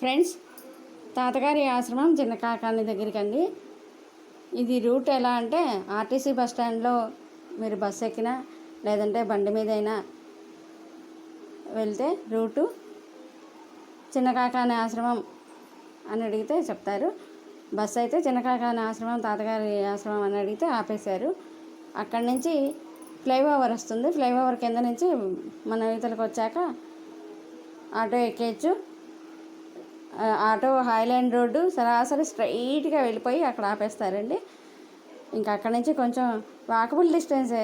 Friends, తాతగారి ఆశ్రమం చిన్నకాకాని దగ్గరికి అండి. ఇది రూట్ ఎలా అంటే ఆర్టీసీ బస్ స్టాండ్లో మీరు బస్సు ఎక్కినా లేదంటే బండి మీద అయినా వెళ్తే రూటు చిన్నకాకాని ఆశ్రమం అని అడిగితే చెప్తారు. బస్సు అయితే చిన్నకాకాని ఆశ్రమం, తాతగారి ఆశ్రమం అని అడిగితే ఆపేశారు. అక్కడి నుంచి ఫ్లైఓవర్ వస్తుంది. ఫ్లైఓవర్ కింద నుంచి మన ఇవతలకు వచ్చాక ఆటో ఎక్కేయచ్చు. ఆటో హైలాండ్ రోడ్డు సరాసరి స్ట్రైట్గా వెళ్ళిపోయి అక్కడ ఆపేస్తారండి. ఇంకా అక్కడి నుంచి కొంచెం వాకబుల్ డిస్టెన్సే.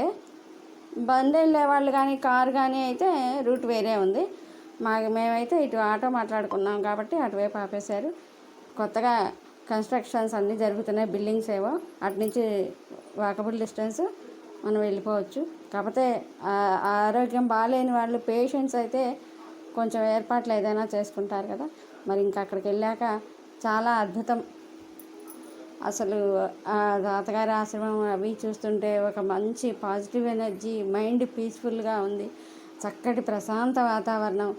బండి వెళ్ళే వాళ్ళు కానీ కారు కానీ అయితే రూట్ వేరే ఉంది. మేమైతే ఇటు ఆటో మాట్లాడుకున్నాం కాబట్టి అటువైపు ఆపేశారు. కొత్తగా కన్స్ట్రక్షన్స్ అన్నీ జరుగుతున్నాయి, బిల్డింగ్స్ ఏవో, అటు నుంచి వాకబుల్ డిస్టెన్స్ మనం వెళ్ళిపోవచ్చు. కాకపోతే ఆరోగ్యం బాగాలేని వాళ్ళు, పేషెంట్స్ అయితే కొంచెం ఏర్పాట్లు ఏదైనా చేసుకుంటారు కదా. మరి ఇంకా అక్కడికి వెళ్ళాక చాలా అద్భుతం. అసలు ఆ తాతగారి ఆశ్రమం అవి చూస్తుంటే ఒక మంచి పాజిటివ్ ఎనర్జీ, మైండ్ పీస్ఫుల్గా ఉంది. చక్కటి ప్రశాంత వాతావరణం,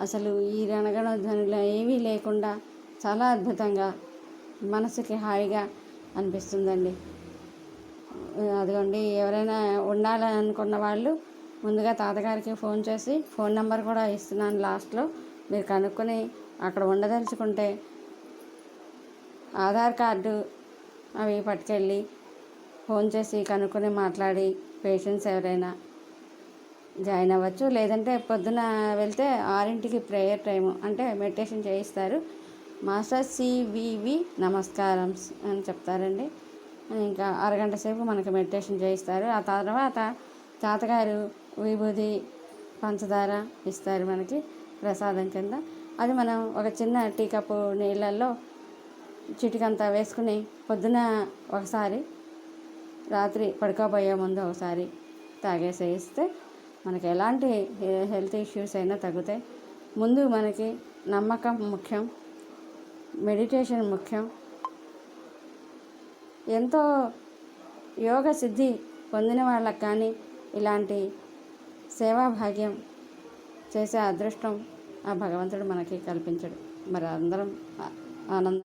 అసలు ఈ రణగణ ధ్వనులు ఏమీ లేకుండా చాలా అద్భుతంగా మనసుకి హాయిగా అనిపిస్తుందండి. అదిగోండి, ఎవరైనా ఉండాలని అనుకున్న వాళ్ళు ముందుగా తాతగారికి ఫోన్ చేసి, ఫోన్ నెంబర్ కూడా ఇస్తున్నాను లాస్ట్లో, మీరు కనుక్కొని అక్కడ ఉండదలుచుకుంటే ఆధార్ కార్డు అవి పట్టుకెళ్ళి ఫోన్ చేసి కనుక్కొని మాట్లాడి పేషెంట్స్ ఎవరైనా జాయిన్ అవ్వచ్చు. లేదంటే పొద్దున వెళ్తే 6ంటికి ప్రేయర్ టైము, అంటే మెడిటేషన్ చేయిస్తారు. మాస్టర్ సివివి నమస్కారం అని చెప్తారండి. ఇంకా అరగంట సేపు మనకి మెడిటేషన్ చేయిస్తారు. ఆ తర్వాత తాతగారు విభూది, పంచదార ఇస్తారు మనకి ప్రసాదం కింద. అది మనం ఒక చిన్న టీ కప్పు నీళ్ళల్లో చిటికంతా వేసుకుని పొద్దున ఒకసారి, రాత్రి పడుకోబోయే ముందు ఒకసారి తాగేసేస్తే మనకి ఎలాంటి హెల్త్ ఇష్యూస్ అయినా తగ్గుతాయి. ముందు మనకి నమ్మకం ముఖ్యం, మెడిటేషన్ ముఖ్యం. ఎంతో యోగ సిద్ధి పొందిన వాళ్ళకి కానీ ఇలాంటి సేవాభాగ్యం చేసే అదృష్టం ఆ భగవంతుడు మనకి కల్పించడు. మరి అందరం ఆనందం